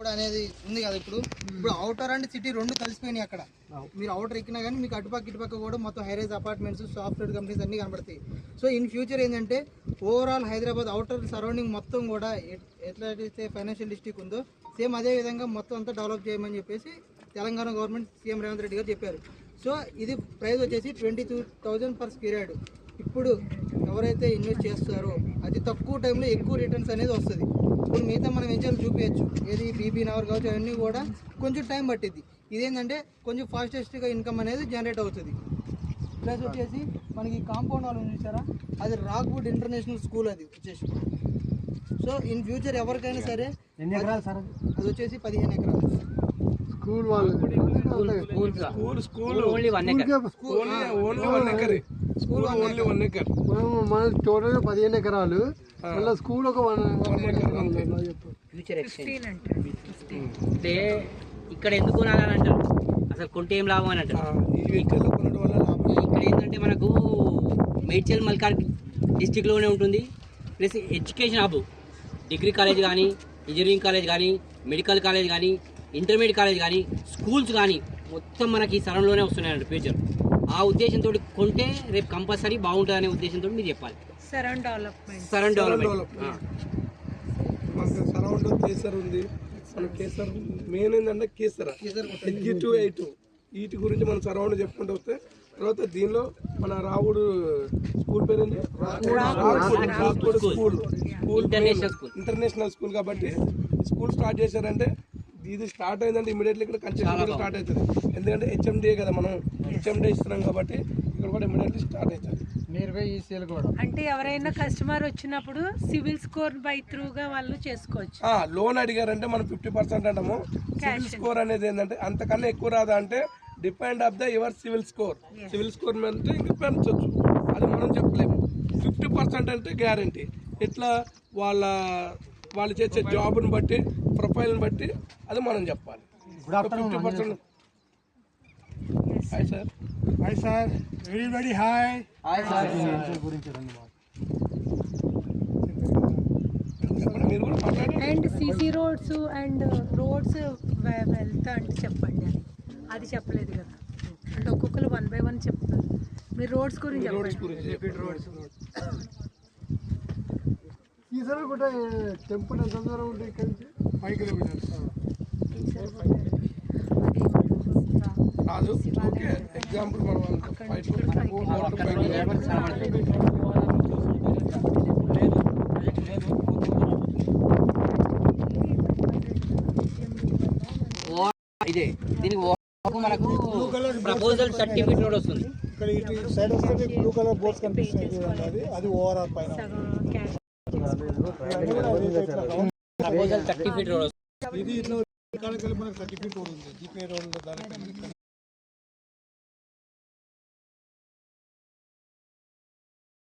కూడా అనేది ఉంది కదా. ఇప్పుడు అవుటర్ అండ్ సిటీ రెండు కలిసిపోయినాయి. అక్కడ మీరు అవుటర్ ఎక్కినా కానీ మీకు అటుపక్క ఇటుపక్క కూడా మొత్తం హైరైజ్ అపార్ట్మెంట్స్, సాఫ్ట్వేర్ కంపెనీస్ అన్నీ కనబడతాయి. సో ఇన్ ఫ్యూచర్ ఏంటంటే ఓవరాల్ హైదరాబాద్ అవుటర్ సరౌండింగ్ మొత్తం కూడా ఎట్లయితే ఫైనాన్షియల్ డిస్ట్రిక్ట్ ఉందో సేమ్ అదే విధంగా మొత్తం అంతా డెవలప్ చేయమని చెప్పేసి తెలంగాణ గవర్నమెంట్ సీఎం రేవంత్ రెడ్డి గారు చెప్పారు. సో ఇది ప్రైస్ వచ్చేసి 22,000 పర్ స్క్వేర్ యార్డ్. ఇప్పుడు ఎవరైతే ఇన్వెస్ట్ చేస్తారో అతి తక్కువ టైంలో ఎక్కువ రిటర్న్స్ అనేది వస్తుంది. ఇప్పుడు మిగతా మనం ఏం చేయాలి చూపించచ్చు, ఏది బీబీ నగర్ కావచ్చు, అవన్నీ కూడా కొంచెం టైం పట్టిద్ది. ఇదేంటంటే కొంచెం ఫాస్టెస్ట్గా ఇన్కమ్ అనేది జనరేట్ అవుతుంది. ప్లస్ వచ్చేసి మనకి కాంపౌండ్ వాళ్ళు చూసారా, అది రాక్వుడ్ ఇంటర్నేషనల్ స్కూల్ అది వచ్చేసి. సో ఇన్ ఫ్యూచర్ ఎవరికైనా సరే అది వచ్చేసి 15 ఎకరాలు. మన టోటల్ 15 ఎకరాలు, మళ్ళీ స్కూల్ ఒక 1 ఎకర్. అంటే ఇక్కడ ఎందుకు కొనాలని అంటారు, అసలు కొంటే ఏం లాభం అని అంటారు. ఇక్కడ ఏంటంటే మనకు మేడ్చల్ మల్కార్ డిస్టిక్లోనే ఉంటుంది. Plus education hub, degree college కానీ, ఇంజనీరింగ్ కాలేజ్ కానీ, మెడికల్ కాలేజ్ కానీ, ఇంటర్మీడియట్ కాలేజ్ కానీ, స్కూల్స్ కానీ మొత్తం మనకి ఈ సరౌండ్లోనే వస్తున్నాయండి ఫ్యూచర్. ఆ ఉద్దేశంతో కొంటే రేపు కంపల్సరీ బాగుంటుంది అనే ఉద్దేశంతో మీరు చెప్పాలి. సరౌండ్ డెవలప్మెంట్ సరౌండ్ కేసర్ ఉంది. మన కేసర్ మెయిన్ ఏంటంటే కేసర్ ఎగ్జిటివ్ 8 వీటి గురించి మనం సరౌండ్ చెప్పుకుంటూ వస్తే తర్వాత దీనిలో మన రావుడు స్కూల్ పేరు స్కూల్ ఇంటర్నేషనల్ స్కూల్ కాబట్టి స్కూల్ స్టార్ట్ చేశారంటే ఇది స్టార్ట్ అయిందంటే ఇమీడియట్లీ ఇక్కడ కన్స్ట్రక్షన్ స్టార్ట్ అవుతుంది. ఎందుకంటే హెచ్ఎండిఏ కదా, మనం హెచ్ఎండిఏ ఇస్తున్నాం కాబట్టి ఇక్కడ కూడా ఇమీడియట్లీ స్టార్ట్ అవుతుంది. అంటే ఎవరైనా కస్టమర్ వచ్చినప్పుడు సివిల్ స్కోర్ బై త్రూగా వాళ్ళు చేసుకోవచ్చు. లోన్ అడిగారంటే మనం 50% అంటాము. సివిల్ స్కోర్ అనేది ఏంటంటే అంతకన్నా ఎక్కువ రాదా అంటే depend of the your civil score. Civil score మీద అంటే ఇంకా పెంచవచ్చు, అది మనం చెప్పలేము. 50% అంటే గ్యారంటీ. ఎట్లా వాళ్ళు చేసే జాబ్ని బట్టి, ప్రొఫైల్ని బట్టి అది మనం చెప్పాలి. 50%. Hi sir. Hi sir, very hi. మీరు కూడా మాట్లాడండి. And CC roads and roads వెళ్తా అంటే చెప్పండి. అది చెప్పలేదు కదా, అంటే ఒక్కొక్కరు 1 by 1 చెప్తారు. మీరు రోడ్స్ గురించి ఈసారి కూడా టెంపుల్ ఎంత దూరం ఉంటుంది ఇక్కడ నుంచి? 5 కిలోమీటర్స్. రాజు ఓకే, ఎగ్జాంపుల్ మనం ఇదే దీనికి మనకు ప్రపోజల్ సర్టిఫికేట్ కూడా వస్తుంది. ఇక్కడ ఇటు సైడ్ వస్తే బ్లూ కలర్ బోర్డ్స్ కనిపిస్తుంది, అది ఓవరాల్ పైన ప్రపోజల్ సర్టిఫికేట్ ఇది ఇట్లా మనకు సర్టిఫికేట్ ఉంది. జీపీ రోడ్ దాని